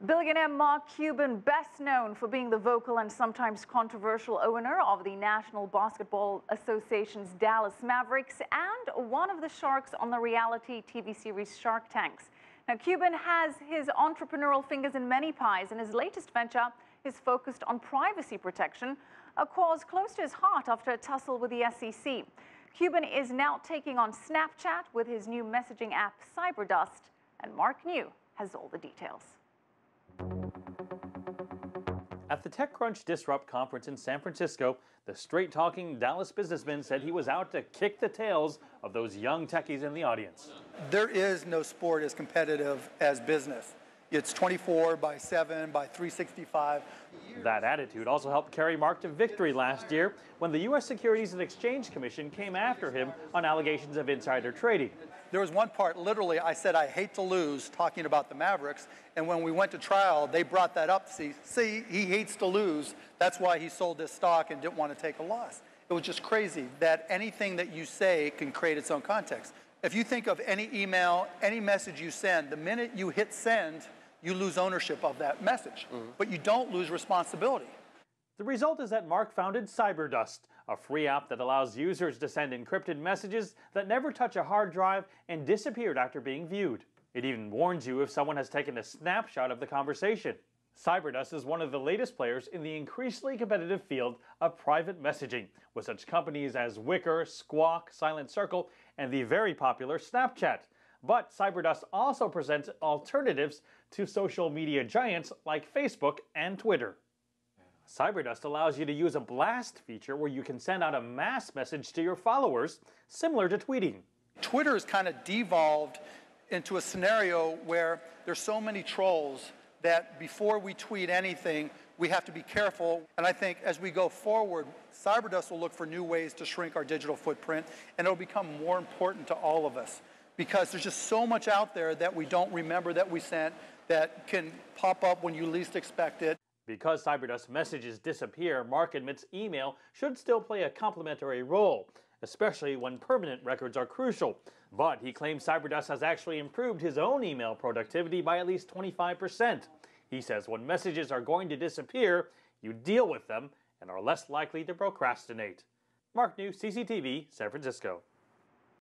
Billionaire Mark Cuban, best known for being the vocal and sometimes controversial owner of the National Basketball Association's Dallas Mavericks and one of the sharks on the reality TV series Shark Tanks. Now, Cuban has his entrepreneurial fingers in many pies, and his latest venture is focused on privacy protection, a cause close to his heart after a tussle with the SEC. Cuban is now taking on Snapchat with his new messaging app Cyberdust, and Mark New has all the details. At the TechCrunch Disrupt conference in San Francisco, the straight-talking Dallas businessman said he was out to kick the tails of those young techies in the audience. There is no sport as competitive as business. It's 24/7 by 365. That attitude also helped carry Mark to victory last year when the U.S. Securities and Exchange Commission came after him on allegations of insider trading. There was one part, literally, I said, I hate to lose, talking about the Mavericks. And when we went to trial, they brought that up. See, he hates to lose. That's why he sold his stock and didn't want to take a loss. It was just crazy that anything that you say can create its own context. If you think of any email, any message you send, the minute you hit send, you lose ownership of that message. But you don't lose responsibility. The result is that Mark founded Cyberdust, a free app that allows users to send encrypted messages that never touch a hard drive and disappeared after being viewed. It even warns you if someone has taken a snapshot of the conversation. Cyberdust is one of the latest players in the increasingly competitive field of private messaging, with such companies as Wickr, Squawk, Silent Circle, and the very popular Snapchat. But Cyberdust also presents alternatives to social media giants like Facebook and Twitter. Cyberdust allows you to use a blast feature where you can send out a mass message to your followers, similar to tweeting. Twitter has kind of devolved into a scenario where there's so many trolls that before we tweet anything, we have to be careful. And I think as we go forward, Cyberdust will look for new ways to shrink our digital footprint, and it'll become more important to all of us because there's just so much out there that we don't remember that we sent that can pop up when you least expect it. Because Cyberdust messages disappear, Mark admits email should still play a complementary role, especially when permanent records are crucial. But he claims Cyberdust has actually improved his own email productivity by at least 25%. He says when messages are going to disappear, you deal with them and are less likely to procrastinate. Mark New, CCTV, San Francisco.